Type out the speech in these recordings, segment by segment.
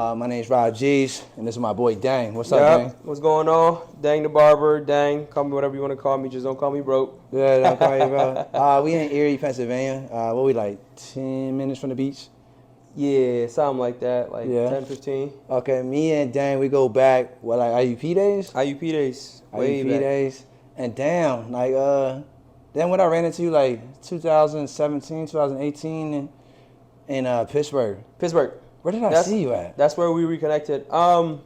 My name's Jeezz, and this is my boy Deng. What's up, Deng? What's going on? Deng the Barber, Deng, call me whatever you want to call me, just don't call me broke. Yeah, don't call you, bro. We in Erie, Pennsylvania. What we like, 10 minutes from the beach? Yeah, something like that, like Yeah. 10, 15. Okay, me and Deng, we go back, what, like IUP days? IUP days, way IUP back. days. And damn, like, then when I ran into you, like, 2017, 2018 in Pittsburgh. Pittsburgh. Where did I see you at? That's where we reconnected. I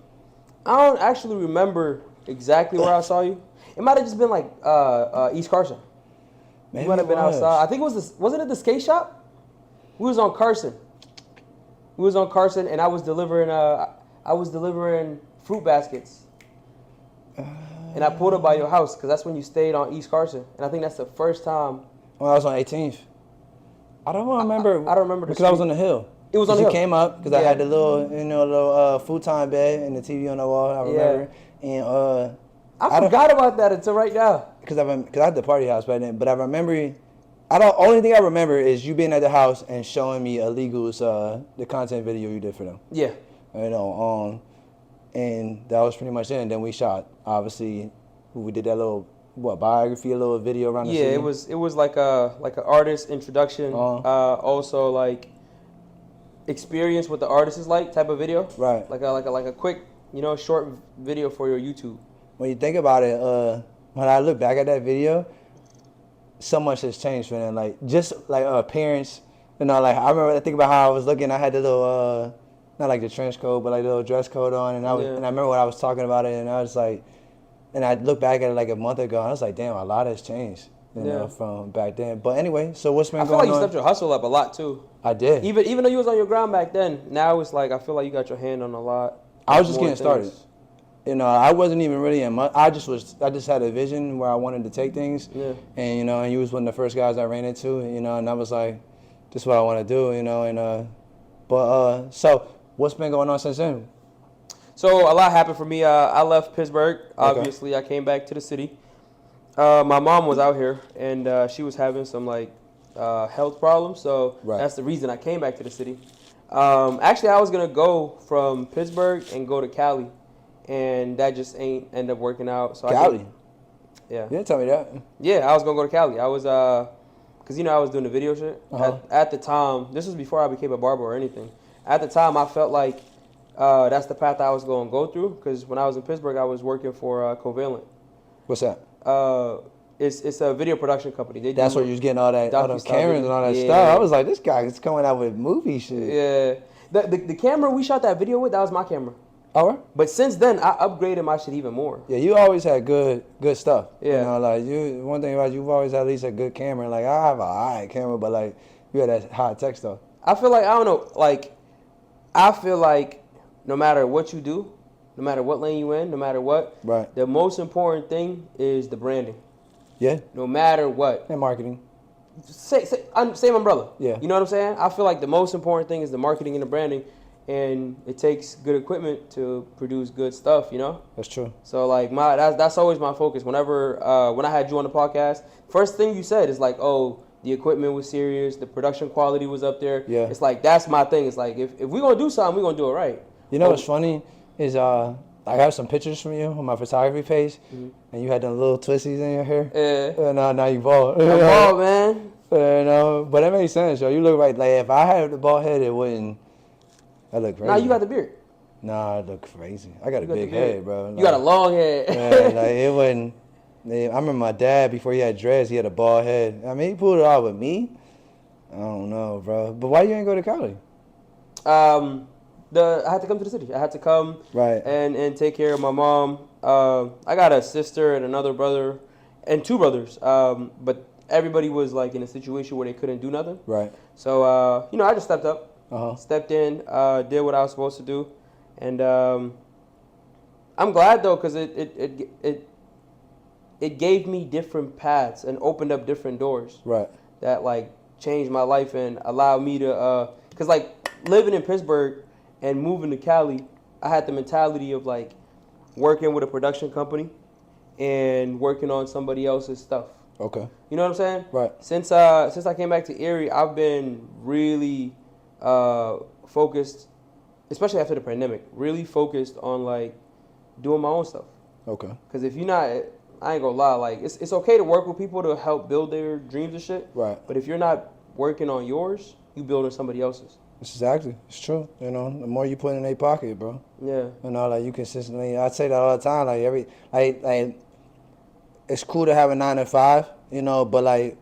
don't actually remember exactly where I saw you. It might have just been like East Carson. Maybe You might have been was. outside. I think it was wasn't it the skate shop? We was on Carson. And I was delivering fruit baskets. And I pulled up by your house because that's when you stayed on East Carson. And I think that's the first time. When I was on 18th. I don't remember. I don't remember because I was on the hill. It was on the hill. You came up because I had the little futon bed and the TV on the wall. I remember. Yeah. And I forgot about that until right now. Because I had the party house back then, but I remember. Only thing I remember is you being at the house and showing me Illegals the content video you did for them. Yeah. And that was pretty much it. And then we shot. Obviously, we did that little biography, a little video around the city. Yeah, it was like an artist introduction. Also like experience what the artist is like type of video. Right. Like a quick short video for your YouTube. When you think about it, when I look back at that video, so much has changed for them. Like just like appearance, like I think about how I was looking. I had the little not like the trench coat, but like the little dress coat on, and I remember when I was talking about it, and I was like, and I looked back at it like a month ago, and I was like, damn, a lot has changed, you know, from back then. But anyway, so what's been going on? I feel like you stepped your hustle up a lot too. I did. Even though you was on your ground back then, now it's like I feel like you got your hand on a lot. I was just getting started. I wasn't even really in much. I just had a vision where I wanted to take things. Yeah. And and you was one of the first guys I ran into. And I was like, this is what I want to do. So what's been going on since then? So a lot happened for me. I left Pittsburgh. Obviously, I came back to the city. My mom was out here, and she was having some health problems. So that's the reason I came back to the city. Actually, I was gonna go from Pittsburgh and go to Cali. And that just ain't end up working out. So Cali? Yeah. You didn't tell me that. Yeah, I was going to go to Cali. I was, because, I was doing the video shit. At the time, this was before I became a barber or anything. At the time, I felt like that's the path I was going to go through. Because when I was in Pittsburgh, I was working for Covalent. What's that? It's a video production company. That's where you was getting all those cameras and all that stuff. I was like, this guy is coming out with movie shit. Yeah. The camera we shot that video with, that was my camera. All right. But since then, I upgraded my shit even more. Yeah, you always had good stuff. Yeah. One thing about you've always had at least a good camera. Like, I have a high camera, but you had that high tech stuff. I feel like, I don't know, I feel like no matter what you do, no matter what lane you in, no matter what, the most important thing is the branding. Yeah. No matter what. And marketing. Same umbrella. Yeah. You know what I'm saying? I feel like the most important thing is the marketing and the branding. And it takes good equipment to produce good stuff, That's true. So that's always my focus. Whenever when I had you on the podcast, first thing you said is like, oh, the equipment was serious, the production quality was up there. Yeah. It's like that's my thing. It's like if we're gonna do something, we're gonna do it right. What's funny is I have some pictures from you on my photography page, and you had them little twisties in your hair. Yeah. And now you bald. I'm bald, man. But that makes sense, yo. You look right. Like if I had the bald head, it wouldn't. I look crazy. Nah, you got the beard. Nah, I look crazy. I got a big head, bro. You got a long head. Yeah, it wasn't. I remember my dad before he had dreads, he had a bald head. I mean, he pulled it off with me. I don't know, bro. But why you ain't go to Cali? I had to come to the city. I had to come and take care of my mom. I got a sister and another brother and two brothers. But everybody was in a situation where they couldn't do nothing. Right. So I just stepped up. Stepped in, did what I was supposed to do, and I'm glad though because it gave me different paths and opened up different doors. Right. That changed my life and allowed me to because living in Pittsburgh and moving to Cali, I had the mentality of working with a production company and working on somebody else's stuff. Okay. You know what I'm saying? Right. Since I came back to Erie, I've been really focused especially after the pandemic, really focused on like doing my own stuff. Okay. Because if you're not, I ain't gonna lie, like it's okay to work with people to help build their dreams and shit. Right. But if you're not working on yours, you building somebody else's. Exactly. It's true. You know, the more you put in their pocket, bro. Yeah. You know, like you consistently. I say that all the time. Like it's cool to have a 9 to 5. You know, but like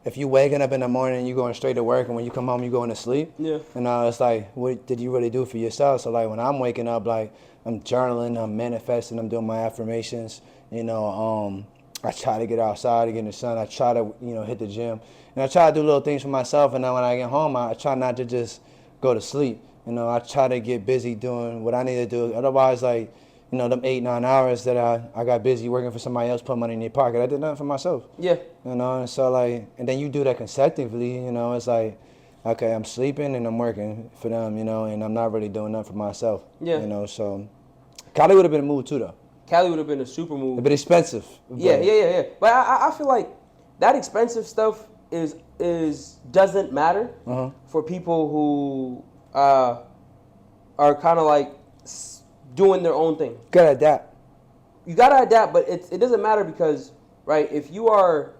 if you waking up in the morning, you going straight to work, and when you come home, you going to sleep. Yeah. You know, it's like, what did you really do for yourself? So like when I'm waking up, like I'm journaling, I'm manifesting, I'm doing my affirmations. You know, I try to get outside to get in the sun. I try to, hit the gym, and I try to do little things for myself. And then when I get home, I try not to just go to sleep. You know, I try to get busy doing what I need to do. Otherwise, like, them 8-9 hours that I got busy working for somebody else, put money in their pocket. I did nothing for myself. Yeah. You know, and so like, and then you do that consecutively. You know, it's like, okay, I'm sleeping and I'm working for them. You know, and I'm not really doing nothing for myself. Yeah. You know, so Cali would have been a move too, though. Cali would have been a super move. A bit expensive. Yeah. But I feel like that expensive stuff is doesn't matter for people who are kind of like doing their own thing. Gotta adapt. You gotta adapt, but it doesn't matter because, right, if you are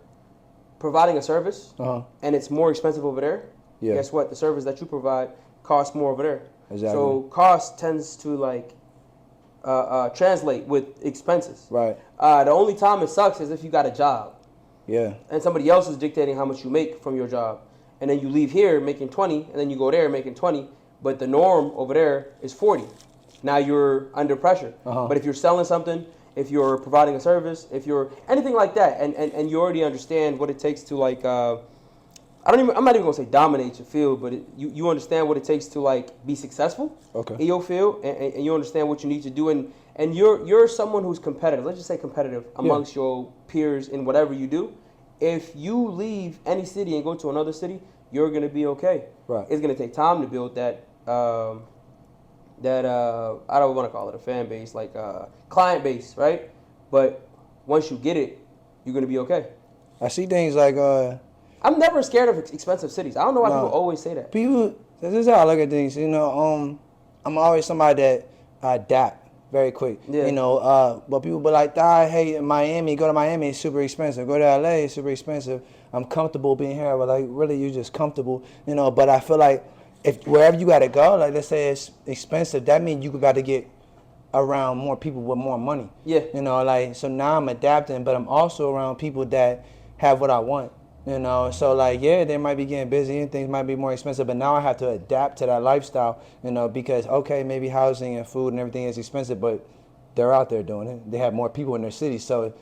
providing a service and it's more expensive over there, guess what? The service that you provide costs more over there. Exactly. So cost tends to like translate with expenses. Right. The only time it sucks is if you got a job. Yeah. And somebody else is dictating how much you make from your job. And then you leave here making 20, and then you go there making 20, but the norm over there is 40. Now you're under pressure. But if you're selling something, if you're providing a service, if you're anything like that, and you already understand what it takes to like, I'm not even gonna say dominate your field, but you understand what it takes to like be successful in your field, and you understand what you need to do, and you're someone who's competitive. Let's just say competitive amongst your peers in whatever you do. If you leave any city and go to another city, you're gonna be okay. Right. It's gonna take time to build that. I don't want to call it a fan base, like client base, right? But once you get it, you're gonna be okay. I see things like I'm never scared of expensive cities. I don't know why people always say that. People, this is how I look at things. You know, I'm always somebody that adapt very quick. Yeah. You know, but people be like, hey, in Miami, go to Miami, it's super expensive. Go to LA, it's super expensive. I'm comfortable being here, but like, really, you're just comfortable. You know, but I feel like if wherever you gotta go, like let's say it's expensive, that means you got to get around more people with more money. Yeah. You know, like so now I'm adapting, but I'm also around people that have what I want. You know, so like they might be getting busy and things might be more expensive, but now I have to adapt to that lifestyle. You know, because okay, maybe housing and food and everything is expensive, but they're out there doing it. They have more people in their city, so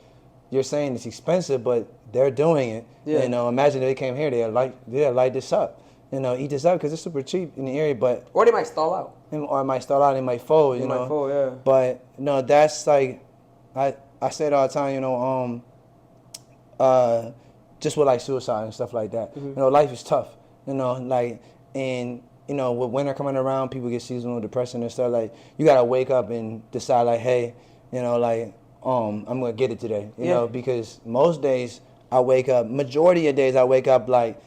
you're saying it's expensive, but they're doing it. Yeah. You know, imagine if they came here, they'd light this up. You know, eat this up because it's super cheap in the area, but or they might stall out. Or it might stall out, and it might fold. You know, might fold, yeah. But no, that's like I say it all the time. You know, just with like suicide and stuff like that. You know, life is tough. You know, like and you know with winter coming around, people get seasonal depression and stuff. Like you gotta wake up and decide like, hey, you know, like I'm gonna get it today. You know, because most days I wake up. Majority of days I wake up like,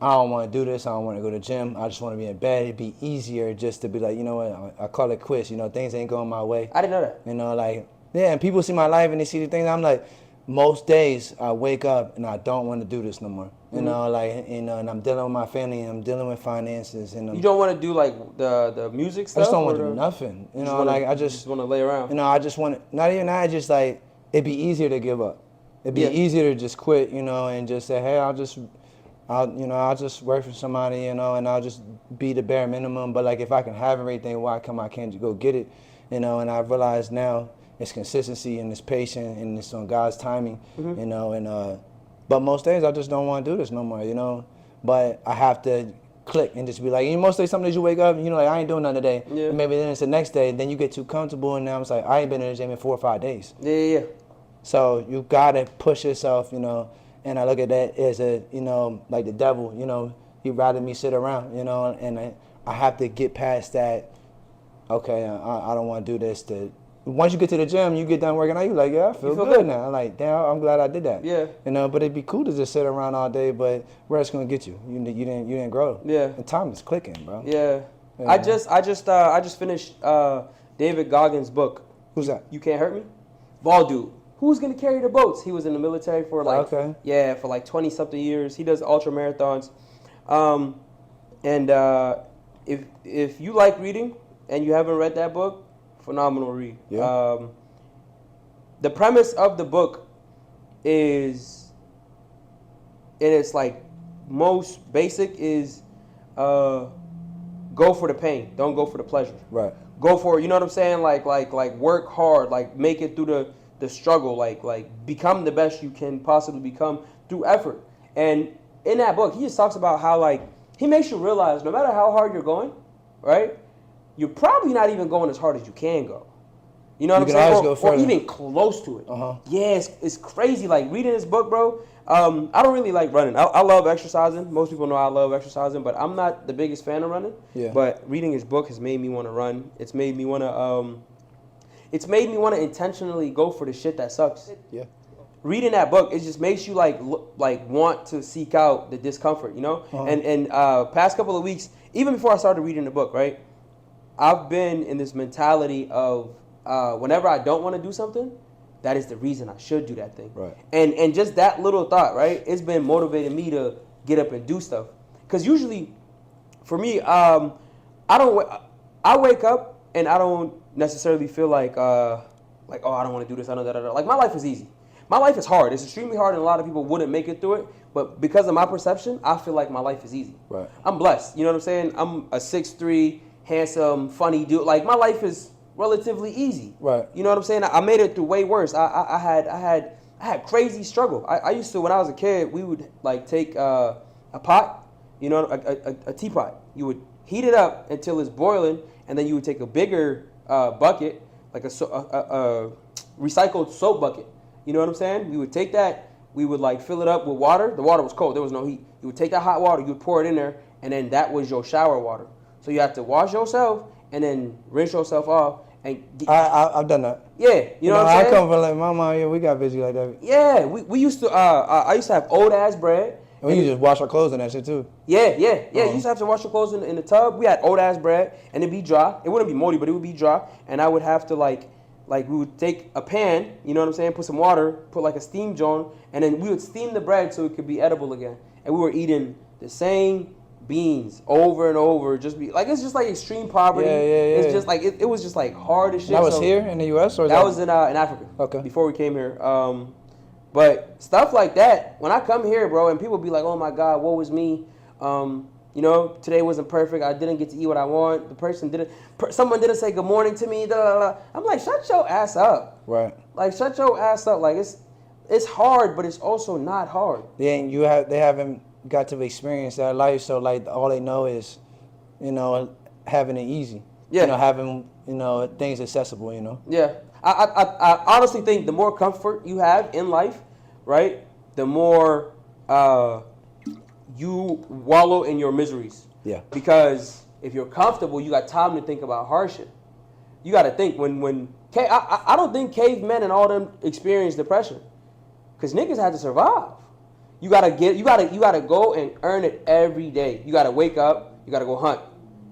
I don't want to do this. I don't want to go to the gym. I just want to be in bed. It'd be easier just to be like, you know what? I call it quits. You know, things ain't going my way. I didn't know that. You know, like, and people see my life and they see the things. I'm like, most days I wake up and I don't want to do this no more. You know, like, and I'm dealing with my family and I'm dealing with finances. And you don't want to do like the music stuff? I just don't want to do nothing. You know, like I just want to lay around. You know, I just want to, not even that, just like, it'd be easier to give up. It'd be easier to just quit, you know, and just say, hey, I'll just work for somebody, you know, and I'll just be the bare minimum. But like, if I can have everything, why come I can't go get it, you know? And I realize now it's consistency and it's patience and it's on God's timing, you know. And but most days I just don't want to do this no more, you know. But I have to click and just be like, most days, some days you wake up and you know, like I ain't doing nothing today. Yeah. And maybe then it's the next day, and then you get too comfortable, and now it's like I ain't been in the gym in 4 or 5 days. Yeah. So you gotta push yourself, you know. And I look at that as a, you know, like the devil, you know, he'd rather me sit around, you know, and I have to get past that, okay, I don't want to do this. Once you get to the gym, you get done working out, you're like, yeah, I feel good now. I'm like, damn, I'm glad I did that. Yeah. You know, but it'd be cool to just sit around all day, but where it's going to get you? You didn't grow. Yeah. And time is clicking, bro. Yeah. Yeah. I just finished David Goggins' book. Who's that? You Can't Hurt Me. Ball dude. Who's gonna carry the boats? He was in the military for like for like 20 something years. He does ultra marathons, and if you like reading and you haven't read that book, phenomenal read. Yeah. The premise of the book is, and it's like most basic is, go for the pain, don't go for the pleasure. Right. Go for it. You know what I'm saying? Like work hard. Like make it through the struggle. Like become the best you can possibly become through effort. And in that book, he just talks about how like he makes you realize no matter how hard you're going, right? You're probably not even going as hard as you can go. You know what I'm saying? Or even close to it. Yeah, it's crazy. Like reading this book, bro. I don't really like running. I love exercising. Most people know I love exercising, but I'm not the biggest fan of running. Yeah. But reading his book has made me want to run. It's made me want to intentionally go for the shit that sucks. Yeah. Reading that book, it just makes you like want to seek out the discomfort, you know? And past couple of weeks, even before I started reading the book, right? I've been in this mentality of whenever I don't want to do something, that is the reason I should do that thing. Right. And just that little thought, right? It's been motivating me to get up and do stuff. Because usually, for me, I wake up and I don't necessarily feel like oh, I don't want to do this, I know that. Like my life is easy. My life is hard. It's extremely hard, and a lot of people wouldn't make it through it. But because of my perception, I feel like my life is easy. Right. I'm blessed. You know what I'm saying? I'm a 6'3", handsome, funny dude. Like my life is relatively easy. Right. You know what I'm saying? I made it through way worse. I had crazy struggle. I used to, when I was a kid, we would like take a pot, you know, a teapot. You would heat it up until it's boiling, and then you would take a bigger bucket, like a recycled soap bucket. You know what I'm saying? We would take that, we would like fill it up with water. The water was cold, there was no heat. You would take that hot water, you would pour it in there, and then that was your shower water. So you have to wash yourself and then rinse yourself off. And I've done that. Yeah, you know what I'm saying? I come from like my mom. Yeah, we got busy like that. Yeah, we used to. I used to have old ass bread. And we used to just wash our clothes in that shit too. Yeah. You used to have to wash your clothes in the tub. We had old ass bread, and it'd be dry. It wouldn't be moldy, but it would be dry. And I would have to like we would take a pan. You know what I'm saying? Put some water, put like a steam joint, and then we would steam the bread so it could be edible again. And we were eating the same beans over and over, it's just like extreme poverty. Yeah. It's just like it was just like hard as shit. That was here in the U.S. or that was in Africa. Okay. Before we came here, but stuff like that. When I come here, bro, and people be like, "Oh my God, woe is me." You know, today wasn't perfect. I didn't get to eat what I want. Someone didn't say good morning to me. I'm like, shut your ass up. Right. Like, shut your ass up. Like it's hard, but it's also not hard. Yeah, they haven't got to experience that life, so like all they know is, you know, having it easy. Yeah. You know, having, you know, things accessible, you know. Yeah. I honestly think the more comfort you have in life, right, the more you wallow in your miseries. Yeah. Because if you're comfortable, you got time to think about hardship. You got to think I don't think cavemen and all them experienced depression, because niggas had to survive. You gotta go and earn it every day. You gotta wake up. You gotta go hunt.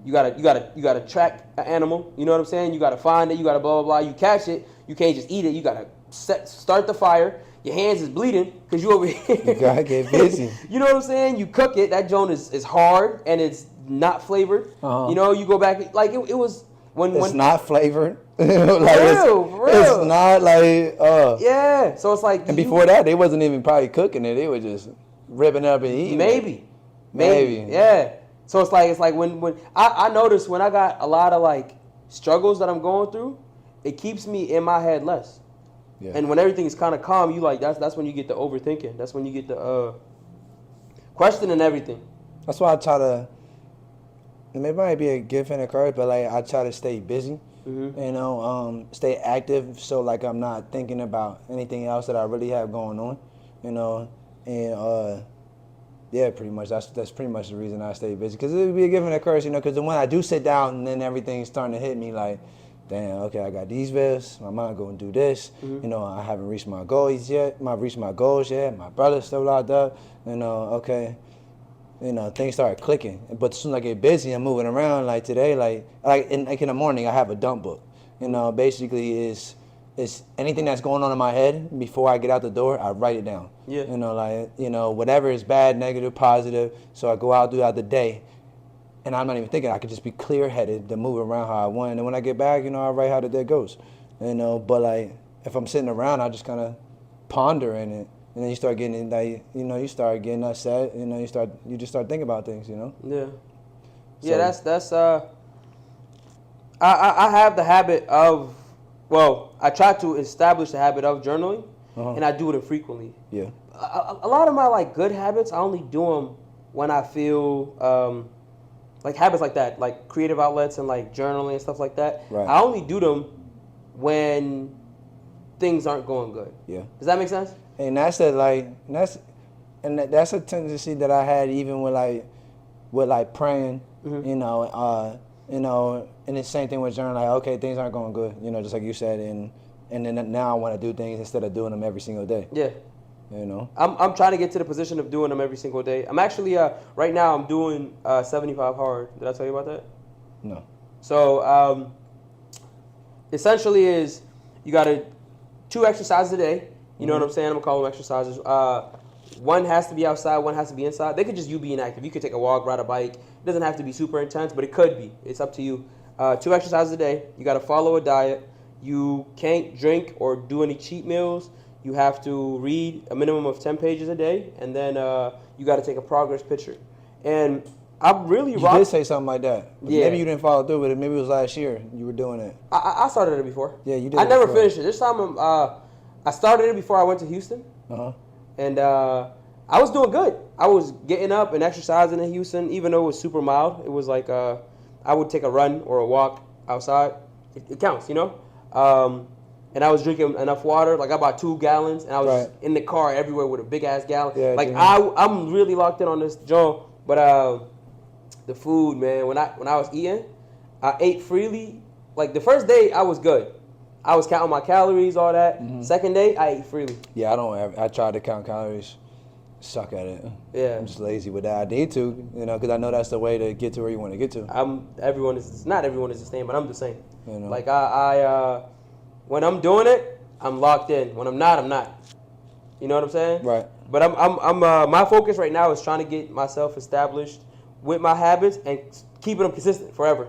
You gotta track an animal. You know what I'm saying? You gotta find it. You gotta blah blah blah. You catch it. You can't just eat it. You gotta start the fire. Your hands is bleeding because you over here. You gotta get busy. You know what I'm saying? You cook it. That joint is hard and it's not flavored. You know, you go back like it was when it's not flavored. For real. It's not like yeah. So it's like, and before that they wasn't even probably cooking it. They were just ripping it up and eating. Maybe. Yeah. So it's like when I notice when I got a lot of like struggles that I'm going through, it keeps me in my head less. Yeah. And when everything is kind of calm, you like that's when you get the overthinking. That's when you get the questioning everything. That's why I try to. It might be a gift and a curse, but like I try to stay busy. You know, stay active, so like I'm not thinking about anything else that I really have going on. You know, and yeah, pretty much that's pretty much the reason I stay busy, because it would be a gift and a curse. You know, because when I do sit down and then everything's starting to hit me like, damn, okay, I got these bills. My mom going to do this. You know, I haven't reached my goals yet. My brother's still locked up. You know, okay. things start clicking. But as soon as I get busy, I'm moving around. Like today, like in the morning, I have a dump book. Basically is anything that's going on in my head before I get out the door, I write it down. Yeah. Whatever is bad, negative, positive. So I go out throughout the day, and I'm not even thinking. I could just be clear-headed to move around how I want. And when I get back, I write how the day goes. But like if I'm sitting around, I just kind of ponder in it. And then you start getting like, you start getting upset. You just start thinking about things. Yeah. Yeah, that's I have the habit of, I try to establish the habit of journaling, and I do it infrequently. Yeah. A lot of my like good habits, I only do them when I feel like habits like that, like creative outlets and like journaling and stuff like that. Right. I only do them when things aren't going good. Yeah. Does that make sense? And that's a tendency that I had even with praying, and the same thing with journaling. Like, okay, things aren't going good, just like you said, and then now I want to do things instead of doing them every single day. Yeah. I'm trying to get to the position of doing them every single day. I'm actually right now I'm doing 75 hard. Did I tell you about that? No. So essentially is you got to 2 exercises a day. You know what I'm saying? I'm gonna call them exercises. One has to be outside, one has to be inside. They could just you being active. You could take a walk, ride a bike. It doesn't have to be super intense, but it could be. It's up to you. 2 exercises a day. You got to follow a diet. You can't drink or do any cheat meals. You have to read a minimum of 10 pages a day, and then you got to take a progress picture. And I'm really You did say something like that. But maybe you didn't follow through with it. Maybe it was last year you were doing it. I started it before. Yeah, you did. I never finished it. This time I started it before I went to Houston. And I was doing good. I was getting up and exercising in Houston, even though it was super mild. It was like I would take a run or a walk outside. It counts, and I was drinking enough water. Like I bought 2 gallons, and I was in the car everywhere with a big ass gallon. Yeah, like I'm really locked in on this Joe. But the food, man. When I was eating, I ate freely. Like the first day, I was good. I was counting my calories, all that. Second day, I ate freely. Yeah, I tried to count calories. Suck at it. Yeah. I'm just lazy with that. I need to, because I know that's the way to get to where you want to get to. Not everyone is the same, but I'm the same. Like I when I'm doing it, I'm locked in. When I'm not, I'm not. You know what I'm saying? Right. But I'm my focus right now is trying to get myself established with my habits and keeping them consistent forever.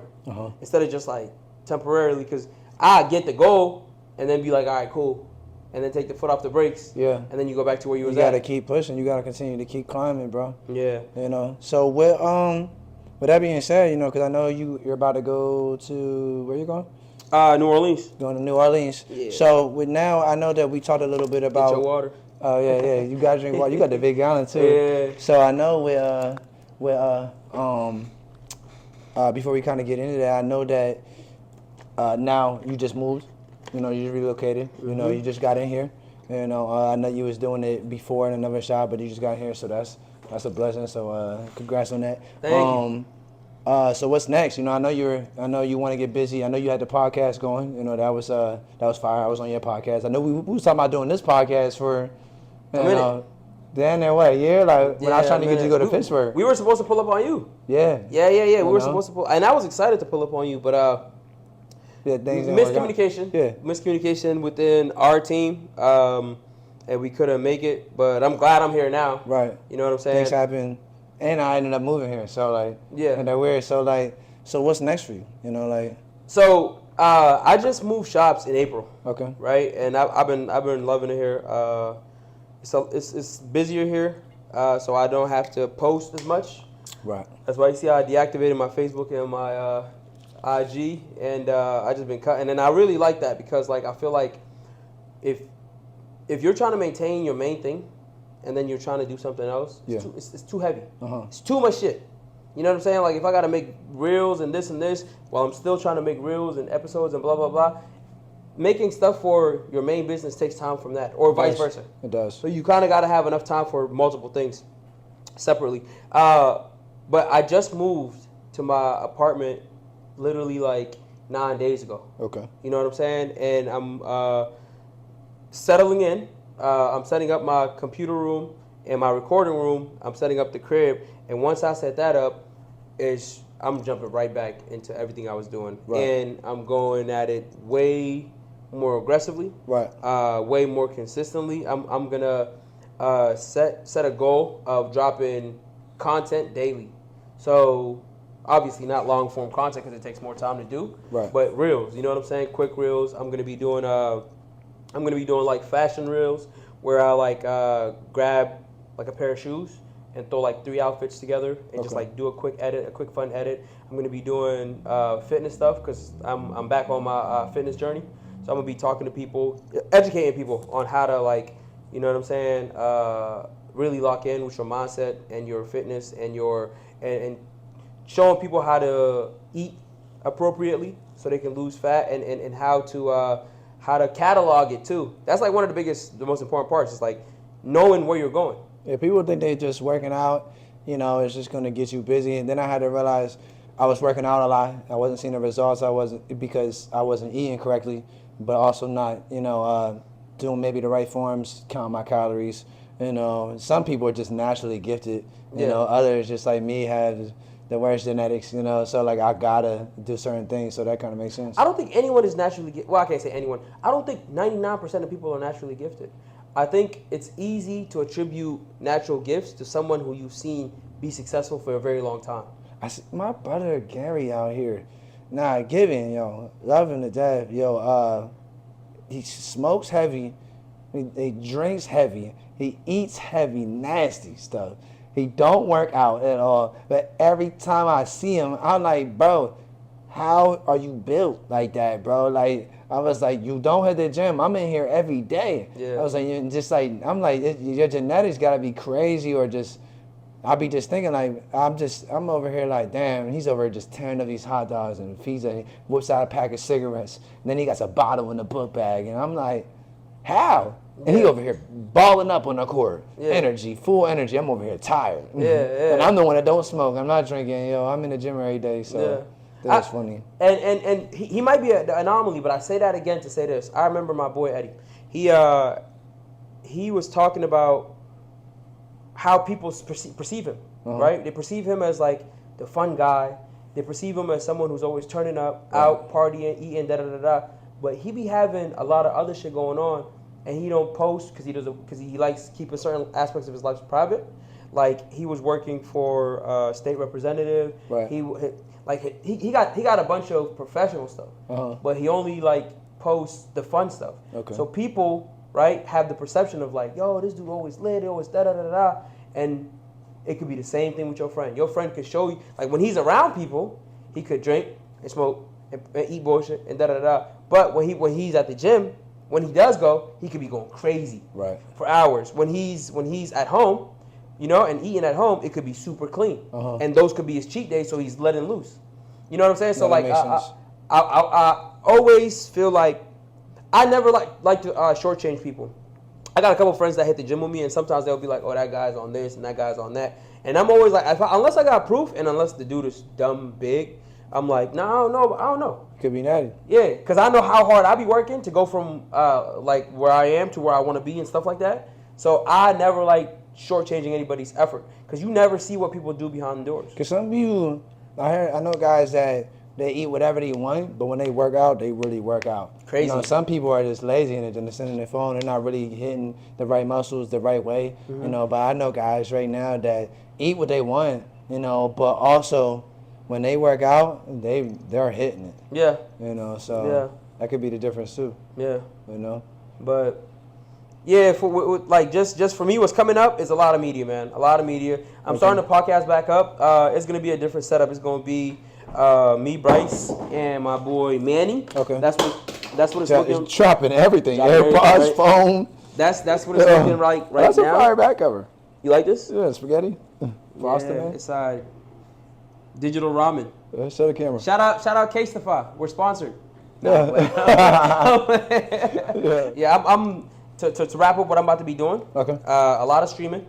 Instead of just like temporarily, because I get the goal and then be like, all right, cool. And then take the foot off the brakes. Yeah. And then you go back to where you was at. You gotta keep pushing. You gotta continue to keep climbing, bro. Yeah. So with that being said, because I know you're about to go to, where you going? New Orleans. Going to New Orleans. Yeah. So with now, I know that we talked a little bit about. Get your water. Oh yeah. You gotta drink water. You got the big gallon too. Yeah. So I know before we kind of get into that, I know that now you just moved. You just relocated. You just got in here. I know you was doing it before in another shop, but you just got here, so that's a blessing. So congrats on that. Thank you. So what's next? I know you want to get busy. I know you had the podcast going. That was fire. I was on your podcast. I know we was talking about doing this podcast for a minute. Damn near what, a year? Like when I was trying to get you to go to Pittsburgh. We were supposed to pull up on you. Yeah. We were supposed to pull, and I was excited to pull up on you, but miscommunication. Yeah. Miscommunication within our team, and we couldn't make it. But I'm glad I'm here now. Right. You know what I'm saying? Things happen, and I ended up moving here. So and that weird. So so what's next for you? So I just moved shops in April. Okay. Right, and I've been loving it here. So it's busier here, so I don't have to post as much. Right. That's why you see I deactivated my Facebook and my IG, and I just been cutting, and I really like that because I feel like if you're trying to maintain your main thing, and then you're trying to do something else, it's too heavy. It's too much shit. You know what I'm saying? Like if I gotta make reels and this while I'm still trying to make reels and episodes and blah blah blah, making stuff for your main business takes time from that, or vice versa. It does. So you kind of gotta have enough time for multiple things separately. But I just moved to my apartment literally 9 days ago. Okay. You know what I'm saying? And I'm settling in. I'm setting up my computer room in my recording room, I'm setting up the crib, and once I set that up, I'm jumping right back into everything I was doing, and I'm going at it way more aggressively, way more consistently. I'm gonna set a goal of dropping content daily. So obviously not long form content because it takes more time to do, but reels. You know what I'm saying? Quick reels. I'm gonna be doing like fashion reels where I like grab like a pair of shoes and throw like 3 outfits together and just like do a quick fun edit. I'm gonna be doing fitness stuff because I'm back on my fitness journey. So I'm gonna be talking to people, educating people on how to like, you know what I'm saying, really lock in with your mindset and your fitness and and showing people how to eat appropriately so they can lose fat and how to catalog it too. That's like one of the most important parts. Is like knowing where you're going. Yeah, people think they just working out, it's just going to get you busy. And then I had to realize I was working out a lot. I wasn't seeing the results. Because I wasn't eating correctly, but also not, doing maybe the right forms, counting my calories. Some people are just naturally gifted. Others just like me have the worst genetics. So like I gotta do certain things. So that kind of makes sense. I don't think anyone is naturally gifted. Well, I can't say anyone. I don't think 99% of people are naturally gifted. I think it's easy to attribute natural gifts to someone who you've seen be successful for a very long time. I see my brother Gary out here, giving, loving to death, he smokes heavy, he drinks heavy, he eats heavy, nasty stuff. He don't work out at all, but every time I see him, I'm like, bro, how are you built like that, bro? Like, I was like, you don't hit the gym. I'm in here every day. Yeah. I was like, I'm like, your genetics gotta be crazy, or just, I'll be just thinking like, I'm over here like, damn, he's over here just tearing up these hot dogs and feeds it, whips out a pack of cigarettes, and then he got a bottle in the book bag, and I'm like, how? And he over here balling up on the court, full energy. I'm over here tired. And I'm the one that don't smoke. I'm not drinking. I'm in the gym every day, so. That's funny. And he might be an anomaly, but I say that again to say this. I remember my boy Eddie. He was talking about how people perceive him, right? They perceive him as like the fun guy. They perceive him as someone who's always turning up, out, partying, eating, da-da-da-da. But he be having a lot of other shit going on, and he don't post because he likes keeping certain aspects of his life private. Like he was working for a state representative. Right. He got a bunch of professional stuff, but he only like posts the fun stuff. Okay. So people, right, have the perception of like, yo, this dude always lit, always da da da da, and it could be the same thing with your friend. Your friend could show you, like when he's around people, he could drink and smoke and eat bullshit and da da da. But when he's at the gym, when he does go, he could be going crazy for hours. When he's at home, and eating at home, it could be super clean. And those could be his cheat days, so he's letting loose. You know what I'm saying? So like, I always feel like I never like to shortchange people. I got a couple friends that hit the gym with me, and sometimes they'll be like, oh, that guy's on this and that guy's on that. And I'm always like, unless I got proof and unless the dude is dumb big, I'm like, no, I don't know. Could be natty. Yeah, because I know how hard I be working to go from like where I am to where I want to be and stuff like that. So I never like shortchanging anybody's effort because you never see what people do behind the doors. Because some people, I know guys that they eat whatever they want, but when they work out, they really work out. Crazy. Some people are just lazy and they're just sitting on their phone. They're not really hitting the right muscles the right way. But I know guys right now that eat what they want, but also when they work out, they're hitting it. Yeah. So that could be the difference too. Yeah. But yeah, for like just for me, what's coming up is a lot of media, man. A lot of media. I'm starting the podcast back up. It's gonna be a different setup. It's gonna be me, Bryce, and my boy Manny. Okay. That's what it's looking. It's dropping everything. AirPods, phone. That's what it's looking right that's now. That's a fire back cover. You like this? Yeah, spaghetti. Frosted, man. It's digital ramen. Show the camera. Shout out Casetify. We're sponsored. Yeah. I'm to wrap up what I'm about to be doing. Okay. A lot of streaming.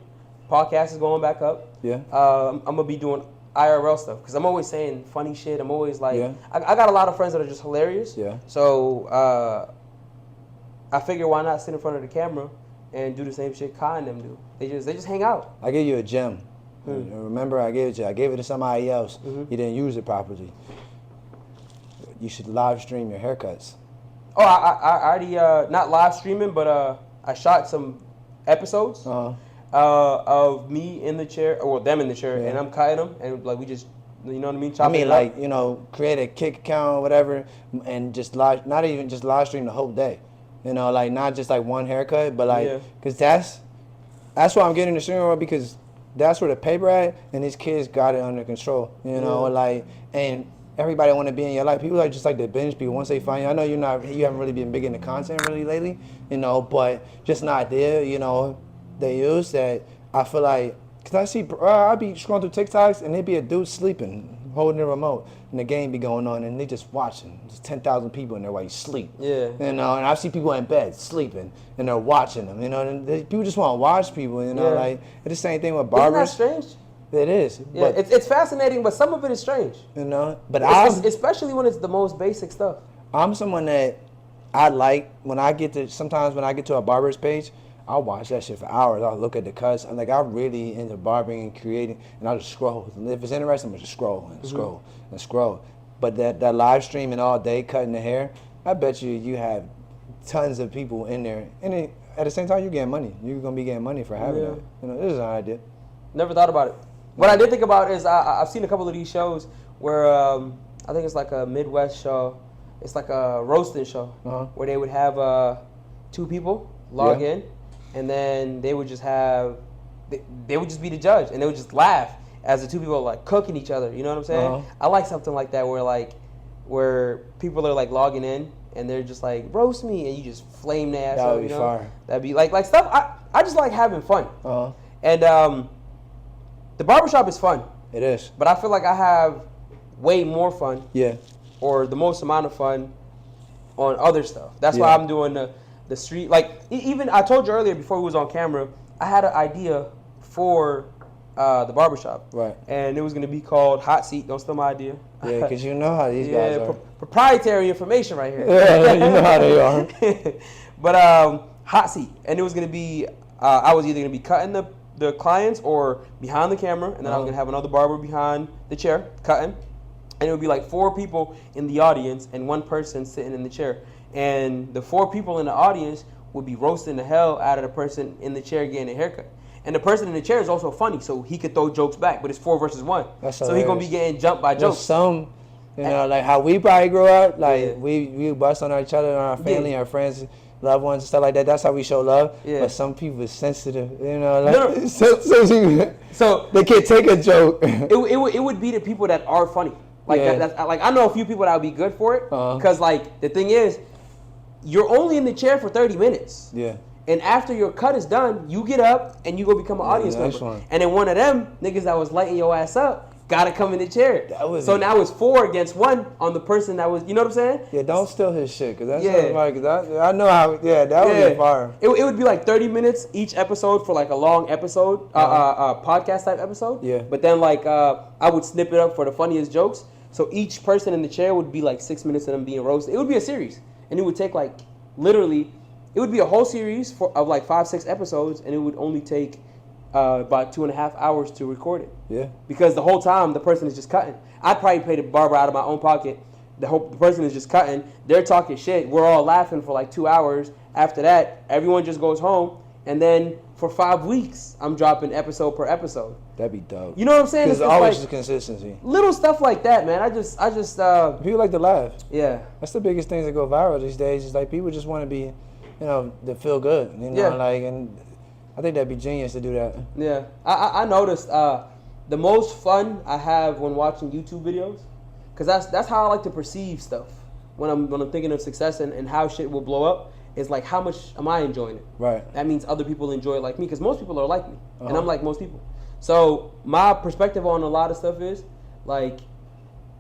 Podcast is going back up. Yeah. I'm gonna be doing IRL stuff because I'm always saying funny shit. I'm always like, I got a lot of friends that are just hilarious. Yeah. So I figure why not sit in front of the camera and do the same shit Kai and them do. They just hang out. I gave you a gem. Remember, I gave it to you. I gave it to somebody else. You didn't use it properly. You should live stream your haircuts. Oh, I already not live streaming, but I shot some episodes of me in the chair, or them in the chair, and I'm cutting them, and like we just, you know what I mean? I mean, like, you know, create a Kick account or whatever, and just live, not even just live stream the whole day. You know, like not just like one haircut, but like, because that's why I'm getting the streaming world, because that's where the paper at, and these kids got it under control. You know, like, and everybody want to be in your life. People are just like the binge people. Once they find you, I know you haven't really been big into content really lately, you know, but just an idea, you know, they use that. I feel like, cause I see, I be scrolling through TikToks and there be a dude sleeping, holding the remote, and the game be going on, and they just watching. There's 10,000 people in there while you sleep. Yeah. You know, and I see people in bed sleeping, and they're watching them. You know, and people just want to watch people. You know, like it's the same thing with barbers. Isn't that strange? It is. Yeah, but it's fascinating, but some of it is strange. You know, but especially when it's the most basic stuff. I'm someone that I like sometimes when I get to a barber's page, I'll watch that shit for hours. I'll look at the cuts. I'm like, I'm really into barbering and creating, and I'll just scroll. And if it's interesting, I'm just scroll and scroll and scroll. But that live streaming all day, cutting the hair, I bet you have tons of people in there. And at the same time, you're getting money. You're going to be getting money for having that. You know, this is an idea. Never thought about it. What I did think about is I've seen a couple of these shows where I think it's like a Midwest show. It's like a roasting show where they would have 2 people log in, and then they would just be the judge, and they would just laugh as the 2 people are like cooking each other. You know what I'm saying? I like something like that where people are like logging in and they're just like roast me, and you just flame their ass. That would be fire. That'd be like stuff. I just like having fun. And the barbershop is fun. It is. But I feel like I have way more fun. Yeah. Or the most amount of fun on other stuff. That's why I'm doing the street. Like, even I told you earlier before we was on camera, I had an idea for the barbershop. Right. And it was going to be called Hot Seat. Don't steal my idea. Yeah, because you know how these guys are. Proprietary information right here. Yeah, you know how they are. But Hot Seat. And it was going to be, I was either going to be cutting the clients or behind the camera, and then I was going to have another barber behind the chair cutting. And it would be like 4 people in the audience and 1 person sitting in the chair. And the 4 people in the audience would be roasting the hell out of the person in the chair getting a haircut. And the person in the chair is also funny, so he could throw jokes back, but it's 4 versus 1. So he's going to be getting jumped by jokes. Some, you know, like how we probably grew up, like we bust on each other, on our family, our friends, loved ones and stuff like that. That's how we show love. Yeah. But some people are sensitive, you know. Like, so they can't take a joke. It would be the people that are funny. Like like I know a few people that would be good for it. Because like the thing is, you're only in the chair for 30 minutes. Yeah. And after your cut is done, you get up and you go become an audience member. And then one of them niggas that was lighting your ass up gotta come in the chair. So now it's 4 against 1 on the person that was, you know what I'm saying? Yeah, don't steal his shit, cause that's like, I know how. Yeah, that would be fire. It would be like 30 minutes each episode for like a long episode, podcast type episode. Yeah. But then like I would snip it up for the funniest jokes. So each person in the chair would be like 6 minutes of them being roasted. It would be a series, and it would take like literally, it would be a whole series of like 5-6 episodes, and it would only take about 2.5 hours to record it. Yeah. Because the whole time the person is just cutting. I'd probably pay the barber out of my own pocket. The person is just cutting. They're talking shit. We're all laughing for like 2 hours. After that, everyone just goes home, and then for 5 weeks, I'm dropping episode per episode. That'd be dope. You know what I'm saying? There's always like consistency. Little stuff like that, man. I just. People like to laugh. Yeah. That's the biggest things that go viral these days. Is like people just want to be, you know, to feel good. You know, like, and I think that'd be genius to do that. Yeah. I noticed the most fun I have when watching YouTube videos, because that's how I like to perceive stuff when I'm thinking of success and how shit will blow up. Is like, how much am I enjoying it? Right. That means other people enjoy it like me, because most people are like me, and I'm like most people. So my perspective on a lot of stuff is like,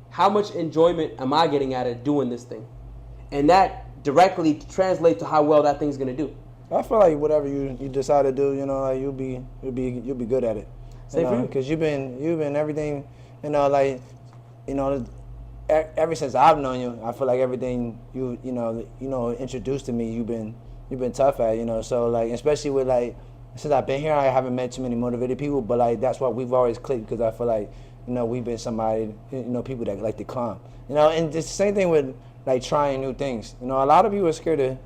how much enjoyment am I getting out of doing this thing, and that directly translates to how well that thing's gonna do. I feel like whatever you decide to do, you know, like you'll be good at it. Same for you, because you've been everything, you know, like, you know. Ever since I've known you, I feel like everything you know introduced to me, you've been you've been tough at, you know. So like, especially with like, since I've been here, I haven't met too many motivated people, but like that's why we've always clicked, because I feel like, you know, we've been somebody, you know, people that like to climb, you know. And it's the same thing with like trying new things. You know, a lot of people are scared to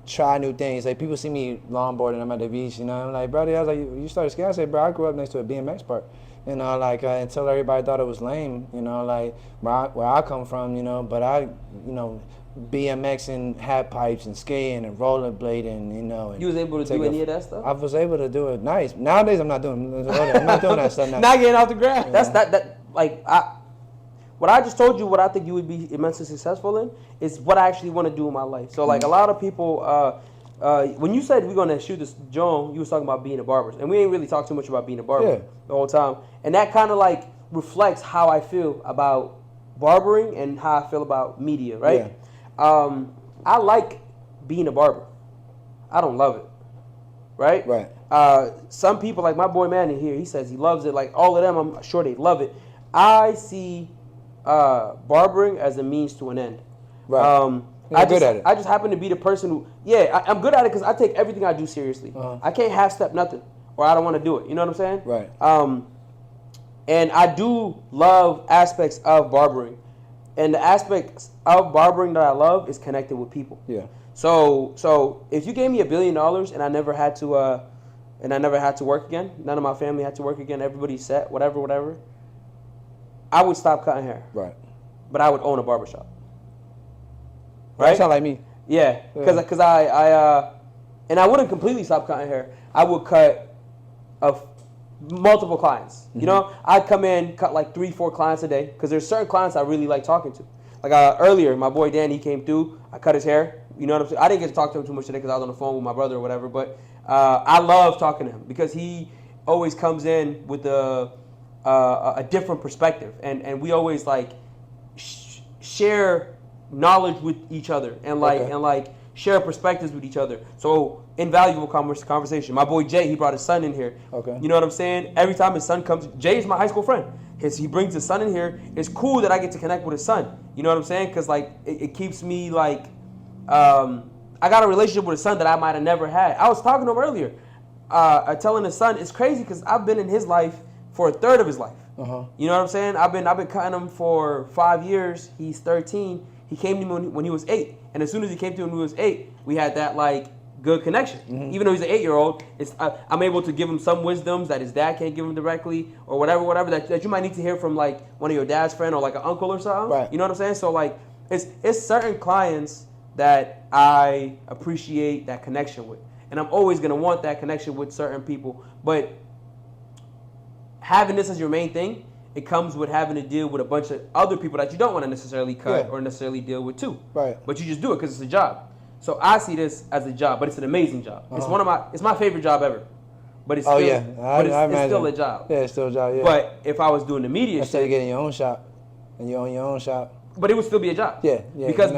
try new things. Like people see me longboarding, I'm at the beach, you know. I'm like, brother, I was like, you started skating? I said, bro, I grew up next to a BMX park. You know, like until everybody thought it was lame, you know, like where I come from, you know. But I, you know, BMX and half pipes and skating and rollerblading, you know. And you was able to do any of that stuff? I was able to do it. Nice. Nowadays, I'm not doing that stuff now. Not getting off the ground. Yeah. That like what I just told you, what I think you would be immensely successful in, is what I actually want to do in my life. So like a lot of people, when you said we're gonna shoot this Joan, you was talking about being a barber, and we ain't really talked too much about being a barber the whole time, and that kind of like reflects how I feel about barbering and how I feel about media, right? Yeah. I like being a barber. I don't love it, right? Right. Some people, like my boy Manny here, he says he loves it. Like all of them, I'm sure they love it. I see barbering as a means to an end. Right. I'm good at it. I just happen to be the person who, I'm good at it because I take everything I do seriously. I can't half-step nothing, or I don't want to do it. You know what I'm saying? Right. And I do love aspects of barbering. And the aspects of barbering that I love is connected with people. Yeah. So if you gave me $1 billion and I never had to work again, none of my family had to work again, everybody's set, whatever, I would stop cutting hair. Right. But I would own a barbershop. Right? That sound like me. Yeah, because and I wouldn't completely stop cutting hair. I would cut multiple clients. Mm-hmm. You know, I'd come in, cut like 3-4 clients a day, because there's certain clients I really like talking to. Like earlier, my boy Dan, he came through. I cut his hair. You know what I'm saying? I didn't get to talk to him too much today because I was on the phone with my brother or whatever. But I love talking to him because he always comes in with a different perspective, and we always like share knowledge with each other and like share perspectives with each other. So invaluable conversation. My boy Jay, he brought his son in here. Okay. You know what I'm saying? Every time his son comes, Jay is my high school friend. He brings his son in here. It's cool that I get to connect with his son. You know what I'm saying? Because like it keeps me like I got a relationship with his son that I might have never had. I was talking to him earlier, telling his son it's crazy because I've been in his life for a third of his life. Uh-huh. You know what I'm saying? I've been cutting him for 5 years. He's 13. He came to me when he was 8, and as soon as he came to me when he was 8, we had that like good connection. Mm-hmm. Even though he's an 8-year-old, I'm able to give him some wisdoms that his dad can't give him directly, or whatever that you might need to hear from like one of your dad's friend or like an uncle or something. Right. You know what I'm saying? So like it's certain clients that I appreciate that connection with, and I'm always gonna want that connection with certain people. But having this as your main thing, it comes with having to deal with a bunch of other people that you don't want to necessarily cut or necessarily deal with too. Right. But you just do it because it's a job. So I see this as a job, but it's an amazing job. Uh-huh. It's my favorite job ever. But it's still, it's still a job. Yeah, it's still a job. Yeah. But if I was doing the media instead of getting your own shop, and you own your own shop. But it would still be a job. Yeah. Because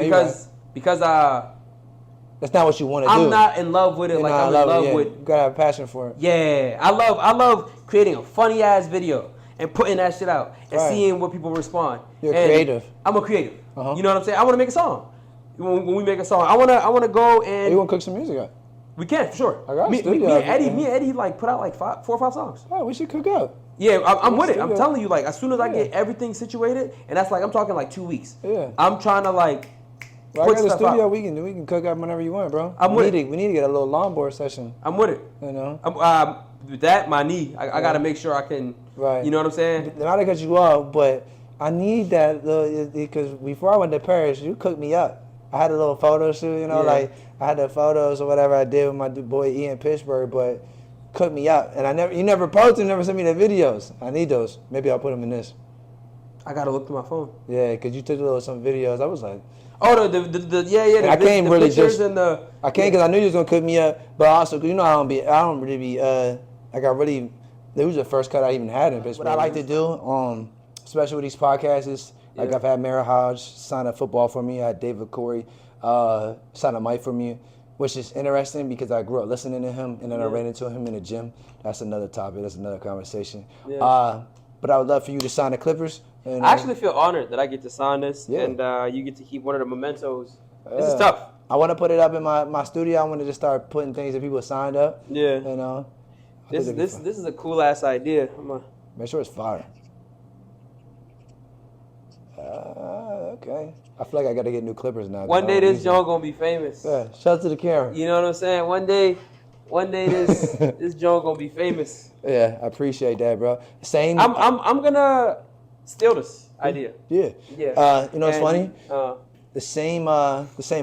that's not what you want to do. I'm not in love with it. Like I'm in love with. You gotta have a passion for it. Yeah, I love creating a funny ass video and putting that shit out and seeing what people respond. You're creative. I'm a creative. Uh-huh. You know what I'm saying? I want to make a song. When we make a song, I wanna go and. You wanna cook some music up? We can for sure. I got me and Eddie like put out like 4 or 5 songs. Oh, we should cook up. Yeah, I'm with it. I'm telling you, like as soon as I get everything situated, and that's like I'm talking like 2 weeks. Yeah. I'm trying to like. Well, I got a studio. Out. We can cook up whenever you want, bro. We need to get a little longboard session. I'm with it. You know. With that, my knee. I got to make sure I can. Right. You know what I'm saying? Not to cut you off, but I need that because before I went to Paris, you cooked me up. I had a little photo shoot, you know, like I had the photos or whatever I did with my boy Ian Pittsburgh, but cooked me up, and you never posted, never sent me the videos. I need those. Maybe I'll put them in this. I gotta look through my phone. Yeah, because you took some videos. I was like. Oh, the I can't really just. I can't because I knew you was gonna cook me up, but also you know I don't really be like I really. It was the first cut I even had in Pittsburgh. What I like to do, especially with these podcasts, is like I've had Mara Hodge sign a football for me. I had David Corey sign a mic for me, which is interesting because I grew up listening to him, and then I ran into him in the gym. That's another topic. That's another conversation. Yeah. But I would love for you to sign the Clippers. And, I actually feel honored that I get to sign this, and you get to keep one of the mementos. This is tough. I want to put it up in my studio. I want to just start putting things that people signed up. Yeah. You know. This is a cool ass idea. Make sure it's fire. Okay. I feel like I got to get new clippers now. One day this joint gonna be famous. Yeah. Shout out to the camera. You know what I'm saying? One day this joint gonna be famous. Yeah, I appreciate that, bro. Same. I'm gonna steal this idea. Yeah. Yeah. You know what's funny? The same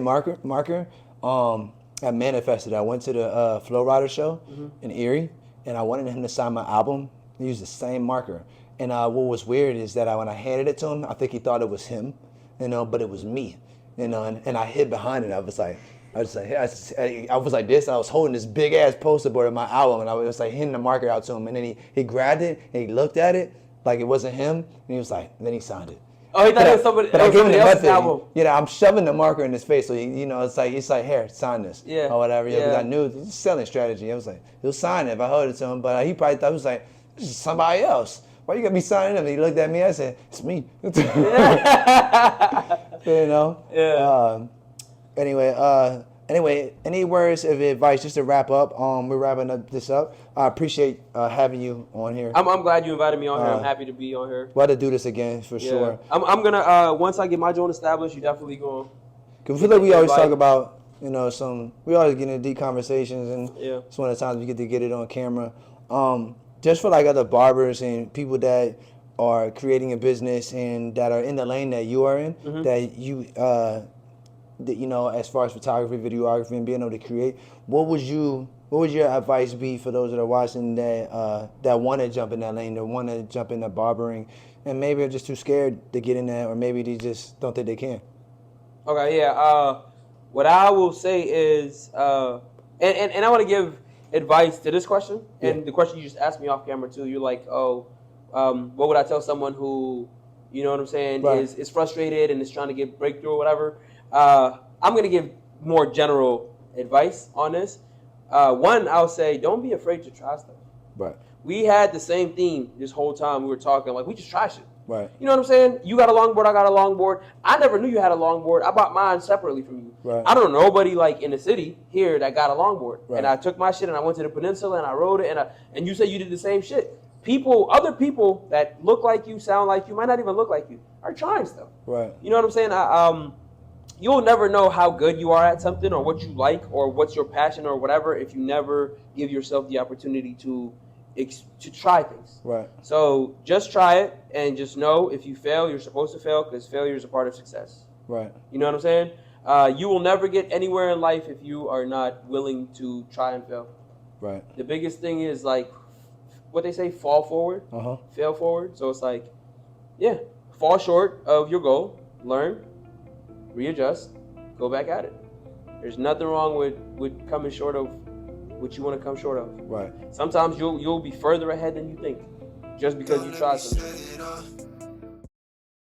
marker. I manifested. I went to the Flow Rider show in Erie, and I wanted him to sign my album. He used the same marker. And what was weird is that when I handed it to him, I think he thought it was him, but it was me, and I hid behind it. I was like this. I was holding this big ass poster board of my album, and I was like handing the marker out to him, and then he grabbed it and he looked at it like it wasn't him, and he was like, and then he signed it. Oh, he thought it was somebody. But I gave him the method. Album. I'm shoving the marker in his face, so it's like here, sign this, or whatever. Yeah, because I knew it was a selling strategy. I was like, he'll sign it if I hold it to him, but he probably thought it was like, this is somebody else. Why you got me signing him? And he looked at me. I said, it's me. Yeah. Anyway, any words of advice just to wrap up? We're wrapping this up. I appreciate having you on here. I'm glad you invited me on here. I'm happy to be on here. We'll have to do this again for sure. I'm gonna once I get my joint established, you definitely going. Cause I feel like we always talk about we always get into deep conversations, and it's one of the times we get to get it on camera. Just for like other barbers and people that are creating a business and that are in the lane that you are in, that you as far as photography, videography, and being able to create, what would your advice be for those that are watching that want to jump in that lane, that want to jump into barbering, and maybe are just too scared to get in that, or maybe they just don't think they can? Okay, yeah. What I will say is, and I want to give advice to this question, and the question you just asked me off camera too. You're like, what would I tell someone who, you know what I'm saying, is frustrated and is trying to get breakthrough or whatever? I'm gonna give more general advice on this. One, I'll say, don't be afraid to try stuff. Right. We had the same theme this whole time we were talking. Like, we just try shit. Right. You know what I'm saying? You got a longboard, I got a longboard. I never knew you had a longboard. I bought mine separately from you. Right. I don't know nobody like in the city here that got a longboard. Right. And I took my shit and I went to the peninsula and I rode it, and you said you did the same shit. Other people that look like you, sound like you, might not even look like you, are trying stuff. Right. You know what I'm saying? You'll never know how good you are at something or what you like or what's your passion or whatever if you never give yourself the opportunity to try things. Right. So just try it and just know if you fail, you're supposed to fail, because failure is a part of success. Right. You know what I'm saying? You will never get anywhere in life if you are not willing to try and fail. Right. The biggest thing is, like, what they say, fall forward, fail forward. So it's like, fall short of your goal, learn, readjust, go back at it. There's nothing wrong with coming short of what you want to come short of. Right. Sometimes you'll be further ahead than you think, just because you tried something.